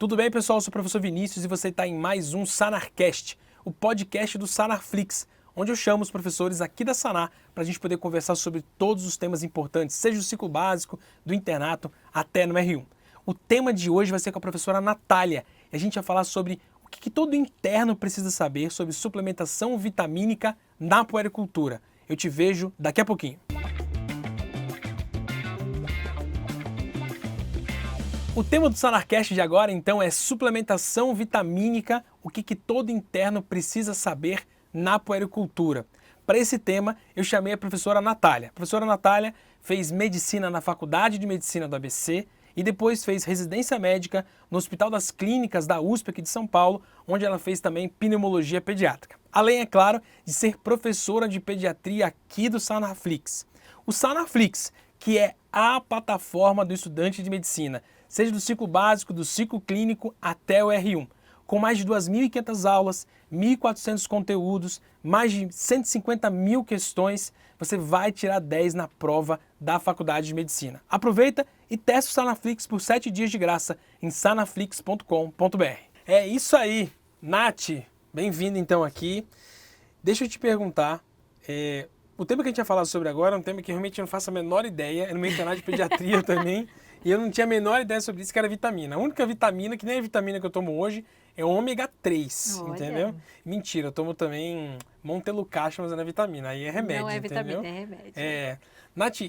Tudo bem, pessoal? Eu sou o professor Vinícius e você está em mais um Sanarcast, o podcast do Sanarflix, onde eu chamo os professores aqui da Sanar para a gente poder conversar sobre todos os temas importantes, seja do ciclo básico, do internato, até no R1. O tema de hoje vai ser com a professora Natália e a gente vai falar sobre o que todo interno precisa saber sobre suplementação vitamínica na puericultura. Eu te vejo daqui a pouquinho. O tema do Sanarcast de agora, então, é suplementação vitamínica, o que todo interno precisa saber na puericultura. Para esse tema, eu chamei a professora Natália. A professora Natália fez medicina na Faculdade de Medicina do ABC e depois fez residência médica no Hospital das Clínicas da USP aqui de São Paulo, onde ela fez também pneumologia pediátrica. Além, é claro, de ser professora de pediatria aqui do Sanarflix. O Sanarflix, que é a plataforma do estudante de medicina, seja do ciclo básico, do ciclo clínico até o R1. Com mais de 2.500 aulas, 1.400 conteúdos, mais de 150 mil questões, você vai tirar 10 na prova da Faculdade de Medicina. Aproveita e testa o Sanarflix por 7 dias de graça em sanarflix.com.br. É isso aí, Nath, bem-vinda então aqui. Deixa eu te perguntar, o tema que a gente vai falar sobre agora é um tema que realmente eu não faço a menor ideia, é no meu internato de pediatria também, e eu não tinha a menor ideia sobre isso, que era vitamina. A única vitamina, que nem a vitamina que eu tomo hoje, é o ômega 3, Olha. entendeu? Mentira, eu tomo também Montelukast, mas não é vitamina, aí é remédio, Não é entendeu? vitamina, é remédio. Nath,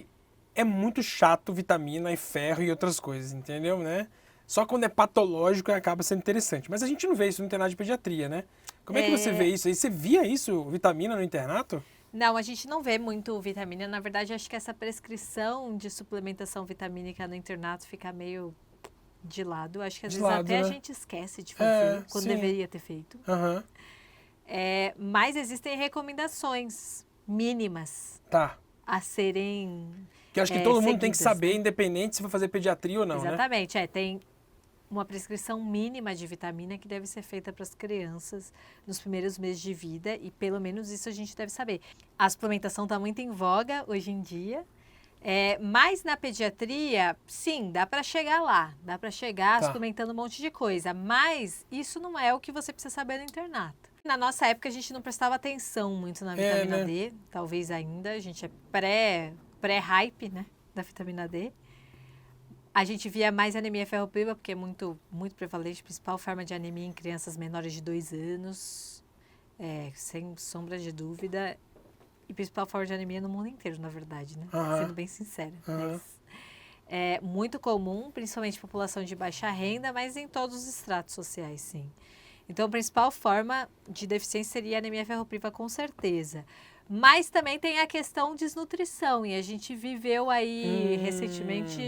é muito chato vitamina e ferro e outras coisas, entendeu, né? Só quando é patológico acaba sendo interessante. Mas a gente não vê isso no internato de pediatria, né? Como é que você vê isso aí? Você via isso, vitamina no internato? Não, a gente não vê muito vitamina. Na verdade, acho que essa prescrição de suplementação vitamínica no internato fica meio de lado. Acho que às vezes até a gente esquece de fazer, quando deveria ter feito. Aham. Mas existem recomendações mínimas Tá. a serem Que eu acho que todo mundo tem que seguidas, saber, né? independente se vai fazer pediatria ou não, né? Exatamente, tem uma prescrição mínima de vitamina que deve ser feita para as crianças nos primeiros meses de vida e pelo menos isso a gente deve saber. A suplementação está muito em voga hoje em dia, mas na pediatria, sim, dá para chegar lá, dá para chegar suplementando um monte de coisa, mas isso não é o que você precisa saber no internato. Na nossa época a gente não prestava atenção muito na vitamina né? D, talvez ainda, a gente é pré-hype, né, da vitamina D. A gente via mais anemia ferropriva, porque é muito prevalente, principal forma de anemia em crianças menores de 2 anos, sem sombra de dúvida, e principal forma de anemia no mundo inteiro, na verdade, né? Sendo bem sincera. Mas é muito comum, principalmente população de baixa renda, mas em todos os estratos sociais, sim. Então, a principal forma de deficiência seria a anemia ferropriva, com certeza. Mas também tem a questão de desnutrição, e a gente viveu aí recentemente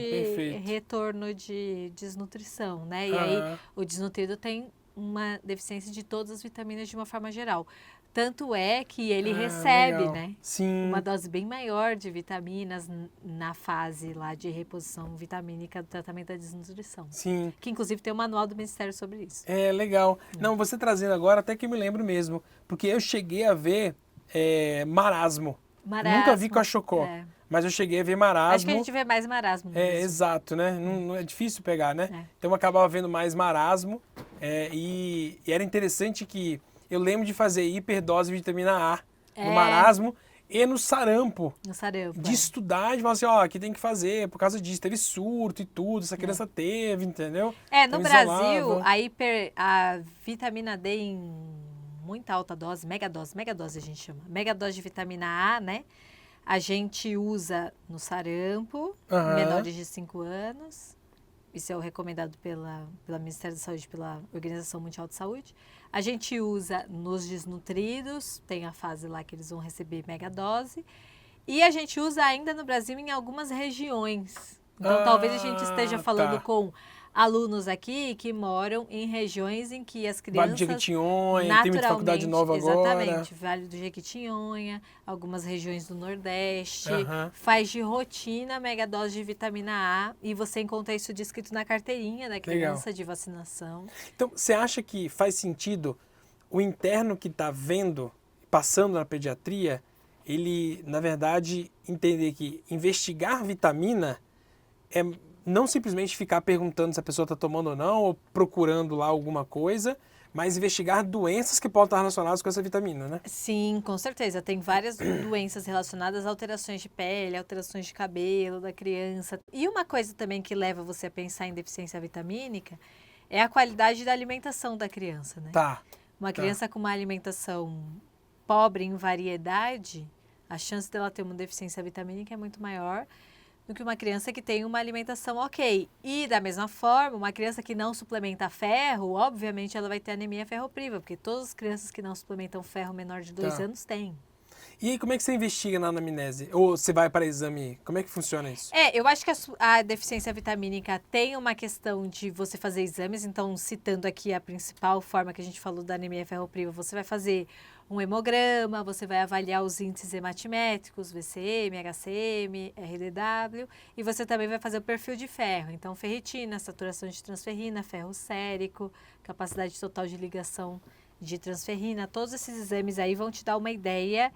retorno de desnutrição, né? E aí o desnutrido tem uma deficiência de todas as vitaminas de uma forma geral. Tanto é que ele recebe, né? Sim. Uma dose bem maior de vitaminas na fase lá de reposição vitamínica do tratamento da desnutrição. Sim. Que inclusive tem um manual do Ministério sobre isso. É, legal. Não, você trazendo agora até que eu me lembro mesmo, porque eu cheguei a ver marasmo. Nunca vi cachocó, mas eu cheguei a ver marasmo. Acho que a gente vê mais marasmo mesmo. Exato, né? Não é difícil pegar, né? Então eu acabava vendo mais marasmo e era interessante que eu lembro de fazer hiperdose de vitamina A no marasmo e no sarampo. No sarampo. De estudar, de falar assim, aqui tem que fazer, por causa disso, teve surto e tudo, essa criança teve, entendeu? No Brasil, a vitamina D em muita alta dose, megadose a gente chama, megadose de vitamina A, né? A gente usa no sarampo, menores de 5 anos, isso é o recomendado pela Ministério da Saúde, pela Organização Mundial de Saúde. A gente usa nos desnutridos, tem a fase lá que eles vão receber megadose, e a gente usa ainda no Brasil em algumas regiões. Então, talvez a gente esteja falando com alunos aqui que moram em regiões em que as crianças... Vale do Jequitinhonha, tem muita faculdade nova agora. Exatamente, Vale do Jequitinhonha, algumas regiões do Nordeste, faz de rotina megadose de vitamina A e você encontra isso descrito na carteirinha da criança de vacinação. Então, você acha que faz sentido o interno que está vendo, passando na pediatria, ele, na verdade, entender que investigar vitamina não simplesmente ficar perguntando se a pessoa está tomando ou não, ou procurando lá alguma coisa, mas investigar doenças que podem estar relacionadas com essa vitamina, né? Sim, com certeza. Tem várias doenças relacionadas a alterações de pele, alterações de cabelo da criança. E uma coisa também que leva você a pensar em deficiência vitamínica é a qualidade da alimentação da criança, né? Tá. Uma criança com uma alimentação pobre em variedade, a chance dela ter uma deficiência vitamínica é muito maior do que uma criança que tem uma alimentação ok. E, da mesma forma, uma criança que não suplementa ferro, obviamente ela vai ter anemia ferropriva, porque todas as crianças que não suplementam ferro menor de 2 anos têm. E aí, como é que você investiga na anamnese? Ou você vai para exame? Como é que funciona isso? Eu acho que a deficiência vitamínica tem uma questão de você fazer exames. Então, citando aqui a principal forma que a gente falou da anemia ferropriva, você vai fazer um hemograma, você vai avaliar os índices hematimétricos, VCM, HCM, RDW, e você também vai fazer o perfil de ferro. Então, ferritina, saturação de transferrina, ferro sérico, capacidade total de ligação de transferrina. Todos esses exames aí vão te dar uma ideia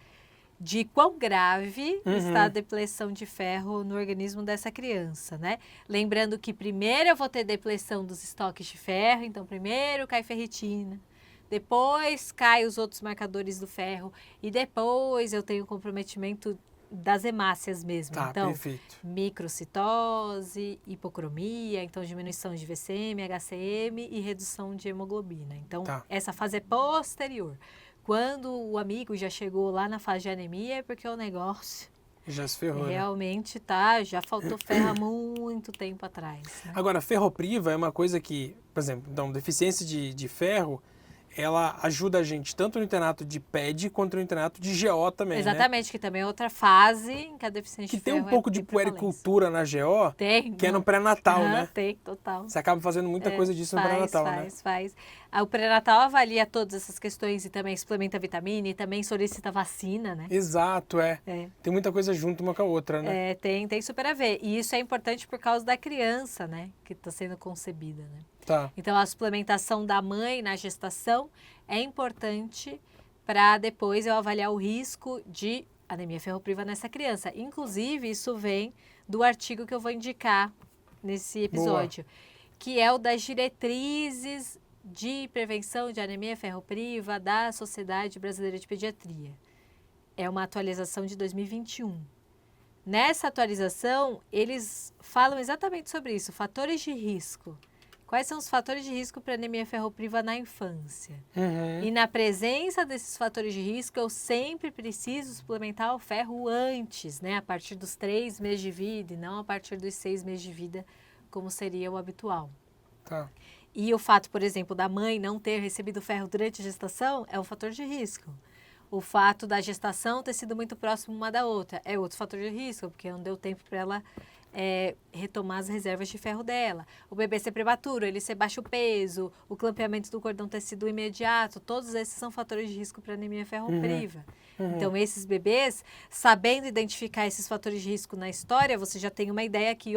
de quão grave está a depleção de ferro no organismo dessa criança, né? Lembrando que primeiro eu vou ter depleção dos estoques de ferro, então primeiro cai ferritina, depois cai os outros marcadores do ferro e depois eu tenho comprometimento das hemácias mesmo. Tá, então, perfeito. microcitose, hipocromia, então diminuição de VCM, HCM e redução de hemoglobina. Então, essa fase é posterior. Quando o amigo já chegou lá na fase de anemia, é porque o negócio já se ferrou, realmente já faltou ferro há muito tempo atrás. Né? Agora, ferropriva é uma coisa que, por exemplo, então, deficiência de ferro, ela ajuda a gente tanto no internato de PED quanto no internato de GO também, Exatamente, né? Que também é outra fase em que a deficiência de ferro tem um pouco de puericultura na GO, que é no pré-natal, né? Tem, total. Você acaba fazendo muita coisa disso no pré-natal, né? Faz. O pré-natal avalia todas essas questões e também suplementa vitamina e também solicita vacina, né? Exato, Tem muita coisa junto uma com a outra, né? Tem super a ver. E isso é importante por causa da criança, né? Que está sendo concebida, né? Tá. Então, a suplementação da mãe na gestação é importante para depois eu avaliar o risco de anemia ferropriva nessa criança. Inclusive, isso vem do artigo que eu vou indicar nesse episódio, que é o das diretrizes de prevenção de anemia ferropriva da Sociedade Brasileira de Pediatria. É uma atualização de 2021. Nessa atualização, eles falam exatamente sobre isso, fatores de risco. Quais são os fatores de risco para anemia ferropriva na infância? E na presença desses fatores de risco, eu sempre preciso suplementar o ferro antes, né? A partir dos 3 meses de vida e não a partir dos 6 meses de vida, como seria o habitual. Tá. E o fato, por exemplo, da mãe não ter recebido ferro durante a gestação é um fator de risco. O fato da gestação ter sido muito próximo uma da outra é outro fator de risco, porque não deu tempo para ela retomar as reservas de ferro dela. O bebê ser prematuro, ele ser baixo peso, o clampeamento do cordão ter sido imediato, todos esses são fatores de risco para anemia ferropriva. Então, esses bebês, sabendo identificar esses fatores de risco na história, você já tem uma ideia que,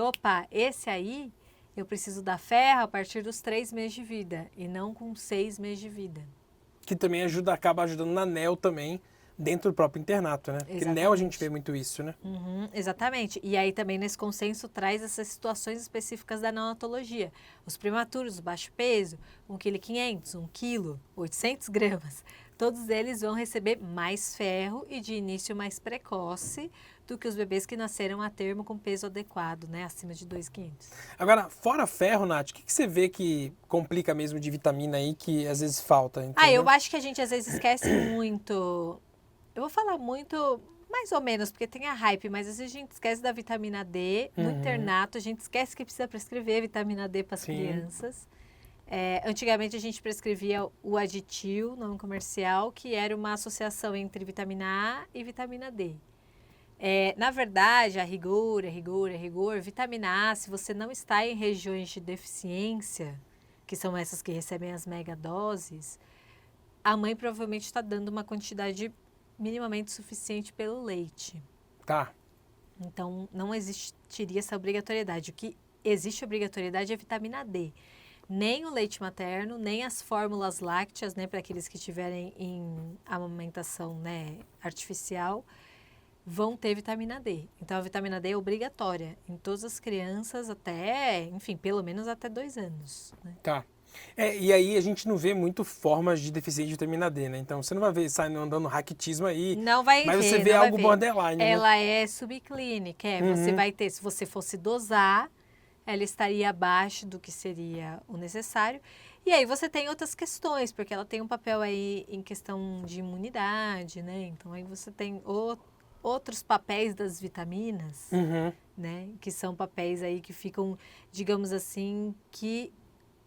esse aí, eu preciso dar ferro a partir dos 3 meses de vida e não com 6 meses de vida. Que também acaba ajudando na NEL também, dentro do próprio internato, né? Porque NEL a gente vê muito isso, né? Exatamente. E aí também nesse consenso traz essas situações específicas da neonatologia. Os prematuros, o baixo peso, 1,5 kg, 1 kg, 800 gramas. Todos eles vão receber mais ferro e de início mais precoce do que os bebês que nasceram a termo com peso adequado, né? Acima de 2,5 kg. Agora, fora ferro, Nath, o que você vê que complica mesmo de vitamina aí que às vezes falta? Entendeu? Eu acho que a gente às vezes esquece muito. Eu vou falar muito, mais ou menos, porque tem a hype, mas às vezes a gente esquece da vitamina D. No internato, a gente esquece que precisa prescrever vitamina D para as crianças. Antigamente a gente prescrevia o Aditil, nome comercial, que era uma associação entre vitamina A e vitamina D. Na verdade, a rigor, vitamina A, se você não está em regiões de deficiência, que são essas que recebem as megadoses, a mãe provavelmente está dando uma quantidade minimamente suficiente pelo leite. Tá. Então, não existiria essa obrigatoriedade. O que existe obrigatoriedade é a vitamina D. Nem o leite materno, nem as fórmulas lácteas, né, para aqueles que tiverem em amamentação, né, artificial, vão ter vitamina D. Então, a vitamina D é obrigatória em todas as crianças até, enfim, pelo menos até 2 anos. Né? Tá. E aí a gente não vê muito formas de deficiência de vitamina D, né? Então você não vai ver saindo andando raquitismo aí, Não vai mas ver, você vê não vai algo ver. borderline, né? Ela é subclínica, você vai ter, se você fosse dosar, ela estaria abaixo do que seria o necessário. E aí você tem outras questões, porque ela tem um papel aí em questão de imunidade, né? Então aí você tem outros papéis das vitaminas, né? Que são papéis aí que ficam, digamos assim, que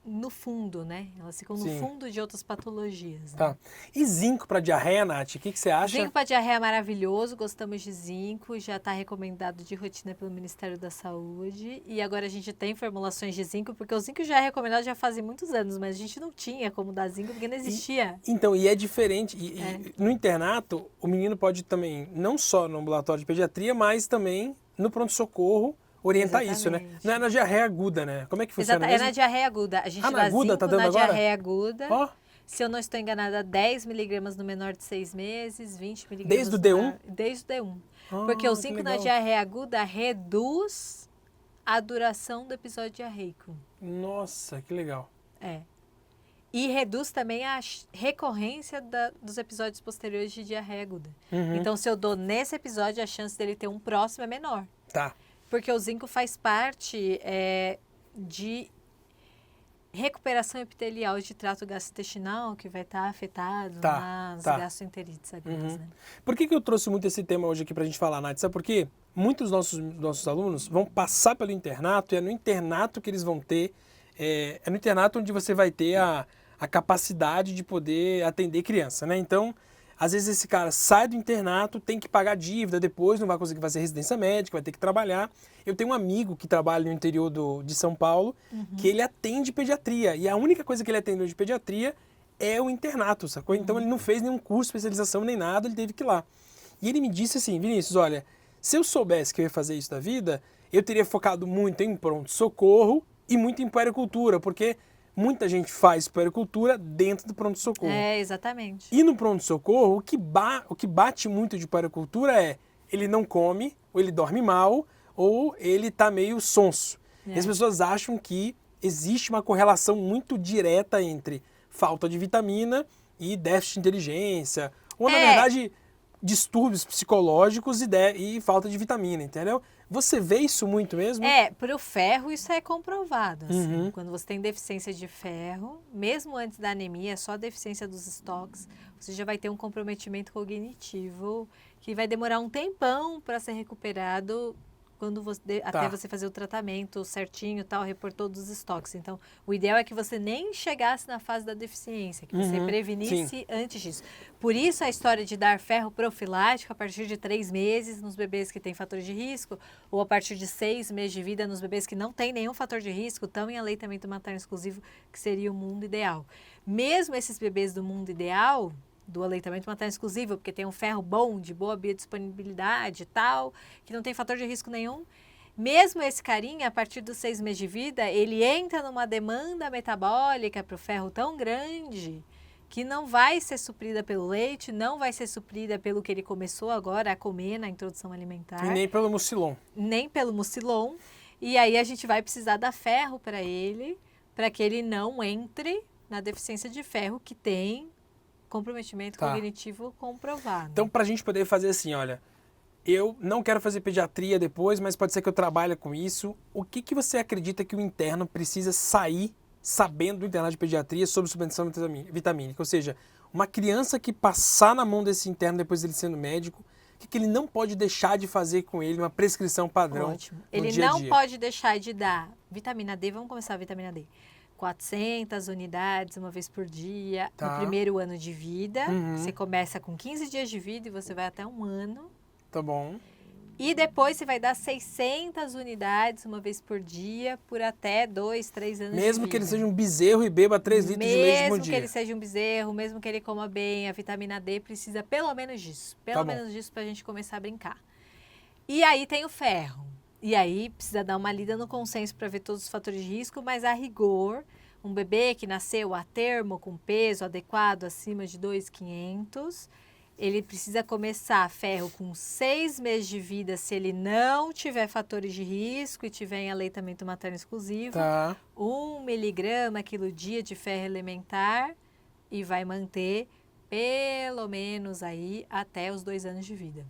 no fundo, né? Elas ficam no Sim. fundo de outras patologias. Né? Tá. E zinco para diarreia, Nath? O que você acha? Zinco para diarreia é maravilhoso, gostamos de zinco, já está recomendado de rotina pelo Ministério da Saúde. E agora a gente tem formulações de zinco, porque o zinco já é recomendado já fazem muitos anos, mas a gente não tinha como dar zinco porque não existia. Então, e é diferente. E no internato, o menino pode também, não só no ambulatório de pediatria, mas também no pronto-socorro, orientar isso, né? Não é na diarreia aguda, né? Como é que funciona mesmo? É na diarreia aguda. A gente na dá aguda, zinco tá dando na agora? diarreia aguda. Ó. Se eu não estou enganada, 10 miligramas no menor de 6 meses, 20 miligramas... Desde o D1? Desde o D1. Ah, porque o que zinco legal. na diarreia aguda reduz a duração do episódio diarreico. Nossa, que legal. E reduz também a recorrência dos episódios posteriores de diarreia aguda. Então, se eu dou nesse episódio, a chance dele ter um próximo é menor. Tá. Porque o zinco faz parte de recuperação epitelial de trato gastrointestinal que vai estar afetado nas gastroenterites agudas. Né? Por que eu trouxe muito esse tema hoje aqui pra gente falar, Nath? Sabe por quê? Muitos dos nossos alunos vão passar pelo internato e é no internato que eles vão ter, é no internato onde você vai ter a capacidade de poder atender criança, né? Então, às vezes esse cara sai do internato, tem que pagar dívida depois, não vai conseguir fazer residência médica, vai ter que trabalhar. Eu tenho um amigo que trabalha no interior de São Paulo, que ele atende pediatria. E a única coisa que ele atende de pediatria é o internato, sacou? Então ele não fez nenhum curso de especialização nem nada, ele teve que ir lá. E ele me disse assim, Vinícius, olha, se eu soubesse que eu ia fazer isso da vida, eu teria focado muito em pronto-socorro e muito em puericultura, porque muita gente faz puericultura dentro do pronto-socorro. Exatamente. E no pronto-socorro, o que bate muito de puericultura é ele não come, ou ele dorme mal, ou ele tá meio sonso. E as pessoas acham que existe uma correlação muito direta entre falta de vitamina e déficit de inteligência, ou na verdade distúrbios psicológicos e falta de vitamina, entendeu? Você vê isso muito mesmo? Para o ferro isso é comprovado. Assim. Quando você tem deficiência de ferro, mesmo antes da anemia, só a deficiência dos estoques, você já vai ter um comprometimento cognitivo que vai demorar um tempão para ser recuperado quando até você fazer o tratamento certinho, tal, repor todos os estoques. Então, o ideal é que você nem chegasse na fase da deficiência, que você prevenisse antes disso. Por isso, a história de dar ferro profilático a partir de 3 meses nos bebês que têm fator de risco, ou a partir de 6 meses de vida nos bebês que não têm nenhum fator de risco, estão em aleitamento materno exclusivo, que seria o mundo ideal. Mesmo esses bebês do mundo ideal, do aleitamento materno exclusivo, porque tem um ferro bom, de boa biodisponibilidade e tal, que não tem fator de risco nenhum. Mesmo esse carinha, a partir dos 6 meses de vida, ele entra numa demanda metabólica para o ferro tão grande que não vai ser suprida pelo leite, não vai ser suprida pelo que ele começou agora a comer na introdução alimentar. E nem pelo mucilon. Nem pelo mucilon. E aí a gente vai precisar dar ferro para ele, para que ele não entre na deficiência de ferro que tem comprometimento cognitivo comprovado. Então, para a gente poder fazer assim, olha, eu não quero fazer pediatria depois, mas pode ser que eu trabalhe com isso. O que você acredita que o interno precisa sair sabendo do internato de pediatria sobre suplementação vitamínica? Ou seja, uma criança que passar na mão desse interno depois dele sendo médico, o que ele não pode deixar de fazer com ele, uma prescrição padrão? Ótimo. No Ele dia a não dia? pode deixar de dar vitamina D, vamos começar a vitamina D. 400 unidades uma vez por dia no primeiro ano de vida. Você começa com 15 dias de vida e você vai até 1 ano. Tá bom. E depois você vai dar 600 unidades uma vez por dia por até 2, 3 anos de vida. Mesmo que ele seja um bezerro e beba 3 litros de leite por dia. Mesmo que ele seja um bezerro, mesmo que ele coma bem, a vitamina D precisa pelo menos disso. Pelo menos disso para a gente começar a brincar. E aí tem o ferro. E aí precisa dar uma lida no consenso para ver todos os fatores de risco, mas a rigor, um bebê que nasceu a termo com peso adequado acima de 2,500, ele precisa começar ferro com 6 meses de vida se ele não tiver fatores de risco e tiver em aleitamento materno exclusivo. Tá. 1 miligrama quilo dia de ferro elementar e vai manter pelo menos aí até os 2 anos de vida.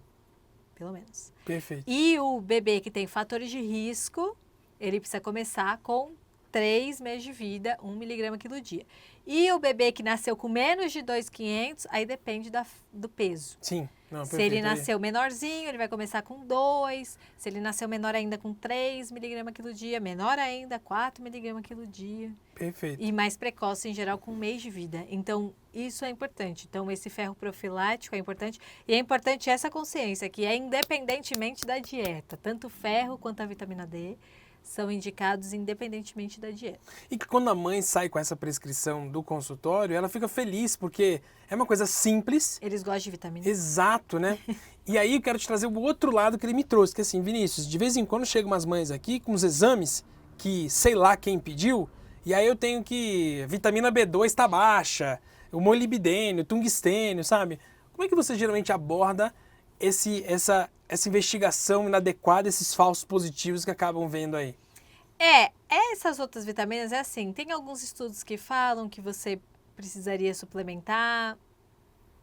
Pelo menos. Perfeito. E o bebê que tem fatores de risco, ele precisa começar com 3 meses de vida, 1 miligrama quilo dia. E o bebê que nasceu com menos de 2.500, aí depende do peso. Sim. Não, Se perfeito. ele nasceu menorzinho, ele vai começar com 2. Se ele nasceu menor ainda, com 3 miligramas quilo dia. Menor ainda, 4 miligramas quilo dia. Perfeito. E mais precoce, em geral, com 1 mês de vida. Então, isso é importante. Então, esse ferro profilático é importante. E é importante essa consciência, que é independentemente da dieta. Tanto o ferro quanto a vitamina D são indicados independentemente da dieta. E que quando a mãe sai com essa prescrição do consultório, ela fica feliz, porque é uma coisa simples. Eles gostam de vitamina. Exato, né? E aí eu quero te trazer o outro lado que ele me trouxe, que assim, Vinícius, de vez em quando chegam umas mães aqui com uns exames que sei lá quem pediu, e aí eu tenho que vitamina B2 está baixa, o molibdênio, tungstênio, sabe? Como é que você geralmente aborda essa investigação inadequada, esses falsos positivos que acabam vendo aí? Essas outras vitaminas é assim, tem alguns estudos que falam que você precisaria suplementar.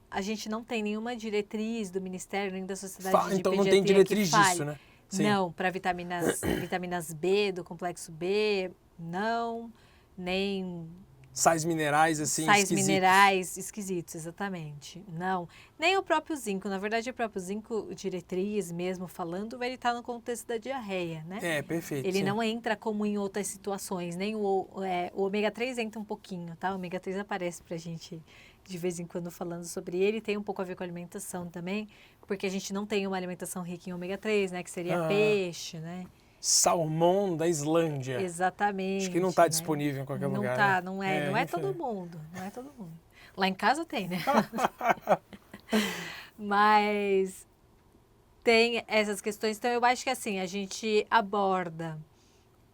A gente não tem nenhuma diretriz do Ministério nem da Sociedade de Então Pediatria não tem diretriz que fale. disso, né? Sim. Não, para vitaminas B, do complexo B, não, nem Sais minerais, assim, sais esquisitos. minerais esquisitos, exatamente. Não, nem o próprio zinco. Na verdade, o próprio zinco, diretriz mesmo falando, ele está no contexto da diarreia, né? Perfeito. Ele sim. não entra como em outras situações, nem o ômega 3 entra um pouquinho, tá? O ômega 3 aparece pra gente de vez em quando falando sobre ele, tem um pouco a ver com a alimentação também, porque a gente não tem uma alimentação rica em ômega 3, né? Que seria peixe, né? Salmão da Islândia. Exatamente. Acho que não está né? disponível em qualquer não lugar. Tá, né? não é todo mundo, não é todo mundo. Lá em casa tem, né? Mas tem essas questões, então eu acho que assim, a gente aborda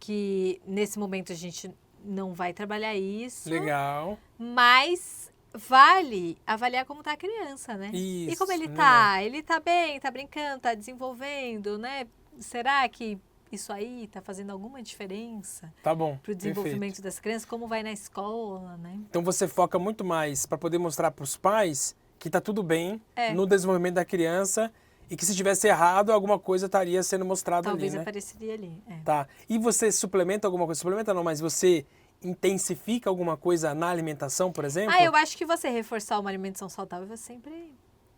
que nesse momento a gente não vai trabalhar isso. Legal. Mas vale avaliar como está a criança, né? Isso, e como ele tá? Ele tá bem, tá brincando, tá desenvolvendo, né? Será que isso aí tá fazendo alguma diferença? Tá bom. Para o desenvolvimento das crianças, como vai na escola, né? Então você foca muito mais para poder mostrar para os pais que tá tudo bem no desenvolvimento da criança e que se tivesse errado, alguma coisa estaria sendo mostrada ali, Talvez né? apareceria ali. Tá. E você suplementa alguma coisa? Suplementa não, mas você intensifica alguma coisa na alimentação, por exemplo? Eu acho que você reforçar uma alimentação saudável é sempre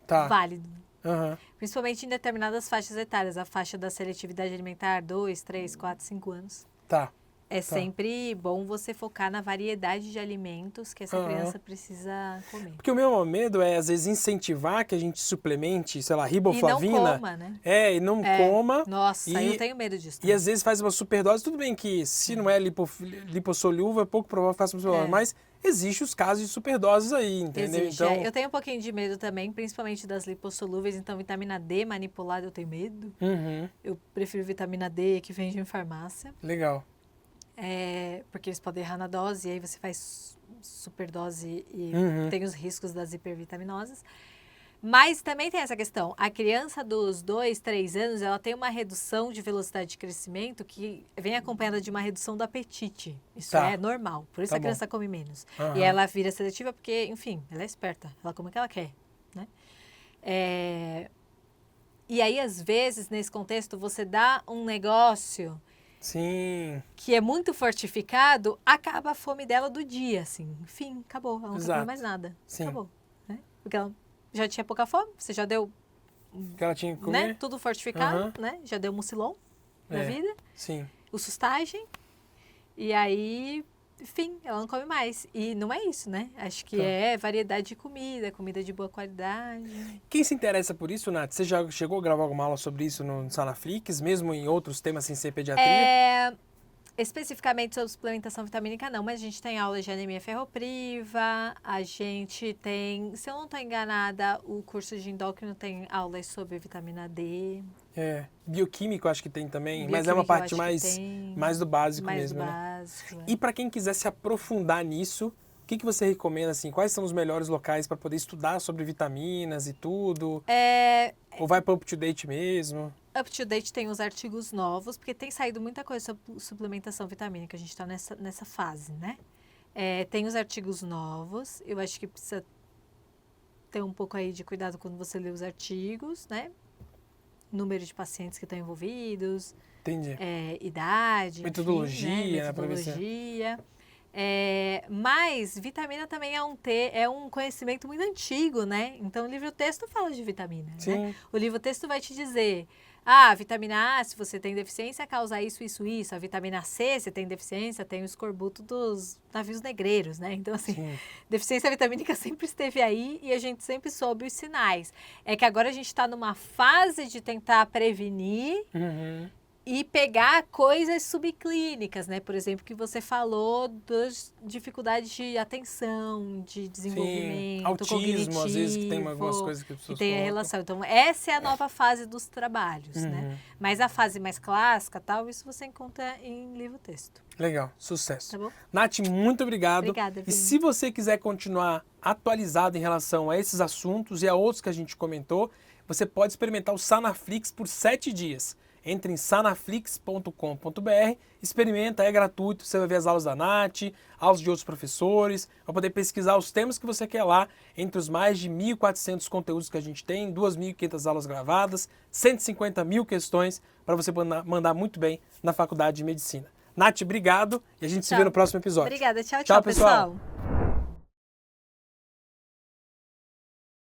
válido. Uhum. Principalmente em determinadas faixas etárias. A faixa da seletividade alimentar, 2, 3, 4, 5 anos. Tá. É sempre bom você focar na variedade de alimentos que essa criança precisa comer. Porque o meu medo é, às vezes, incentivar que a gente suplemente, sei lá, riboflavina. E não coma, né? E não coma. Nossa, eu tenho medo disso. E às vezes faz uma superdose. Tudo bem que se não é lipossolúvel, é pouco provável que faça uma superdose. Mas existem os casos de superdoses aí, entendeu? Existe, então... Eu tenho um pouquinho de medo também, principalmente das lipossolúveis. Então, vitamina D manipulada eu tenho medo. Uhum. Eu prefiro vitamina D que vende em farmácia. Legal. Porque eles podem errar na dose, e aí você faz superdose e tem os riscos das hipervitaminoses. Mas também tem essa questão, a criança dos 2, 3 anos, ela tem uma redução de velocidade de crescimento que vem acompanhada de uma redução do apetite. Isso é normal, por isso a criança come menos. E ela vira seletiva porque, enfim, ela é esperta, ela come o que ela quer, né? E aí, às vezes, nesse contexto, você dá um negócio... Sim. Que é muito fortificado, acaba a fome dela do dia, assim. Enfim, acabou. Ela não quer comer mais nada. Sim. Acabou. Né? Porque ela já tinha pouca fome, você já deu... Que ela tinha que comer. Né? Tudo fortificado, né? Já deu mucilon na vida. Sim. O sustagem. E aí, enfim, ela não come mais. E não é isso, né? Acho que é variedade de comida, comida de boa qualidade. Quem se interessa por isso, Nath? Você já chegou a gravar alguma aula sobre isso no Sanaflix, mesmo em outros temas sem ser pediatria? Especificamente sobre suplementação vitamínica, não, mas a gente tem aulas de anemia ferropriva, a gente tem, se eu não estou enganada, o curso de endócrino tem aulas sobre vitamina D. Bioquímico acho que tem também, mas é uma parte mais do básico mesmo. Mais do básico, né? E para quem quiser se aprofundar nisso, O que você recomenda, assim? Quais são os melhores locais para poder estudar sobre vitaminas e tudo? Ou vai para up-to-date mesmo? Up-to-date tem os artigos novos, porque tem saído muita coisa sobre suplementação vitamínica. A gente está nessa fase, né? Tem os artigos novos. Eu acho que precisa ter um pouco aí de cuidado quando você lê os artigos, né? Número de pacientes que estão envolvidos. Entendi. Idade, Metodologia, enfim, né? Pra ver se... Metodologia. Mas vitamina também é um conhecimento muito antigo, né? Então o livro-texto fala de vitamina, Sim. né? O livro-texto vai te dizer, vitamina A, se você tem deficiência, causa isso, isso, isso. A vitamina C, se tem deficiência, tem o escorbuto dos navios negreiros, né? Então, assim, Sim. deficiência vitamínica sempre esteve aí e a gente sempre soube os sinais. É que agora a gente está numa fase de tentar prevenir e pegar coisas subclínicas, né? Por exemplo, que você falou das dificuldades de atenção, de desenvolvimento, autismo, cognitivo, às vezes, que tem algumas coisas que as pessoas que tem a colocam. relação. Então, essa é a nova fase dos trabalhos, né? Mas a fase mais clássica, tal, isso você encontra em livro-texto. Legal, sucesso. Tá bom? Nath, muito obrigado. Obrigada, E Vini. se você quiser continuar atualizado em relação a esses assuntos e a outros que a gente comentou, você pode experimentar o Sanaflix por 7 dias. Entre em sanaflix.com.br, experimenta, é gratuito, você vai ver as aulas da Nath, aulas de outros professores, vai poder pesquisar os temas que você quer lá, entre os mais de 1.400 conteúdos que a gente tem, 2.500 aulas gravadas, 150 mil questões para você mandar muito bem na faculdade de medicina. Nath, obrigado e a gente se vê no próximo episódio. Obrigada, tchau, Tchau, pessoal. pessoal.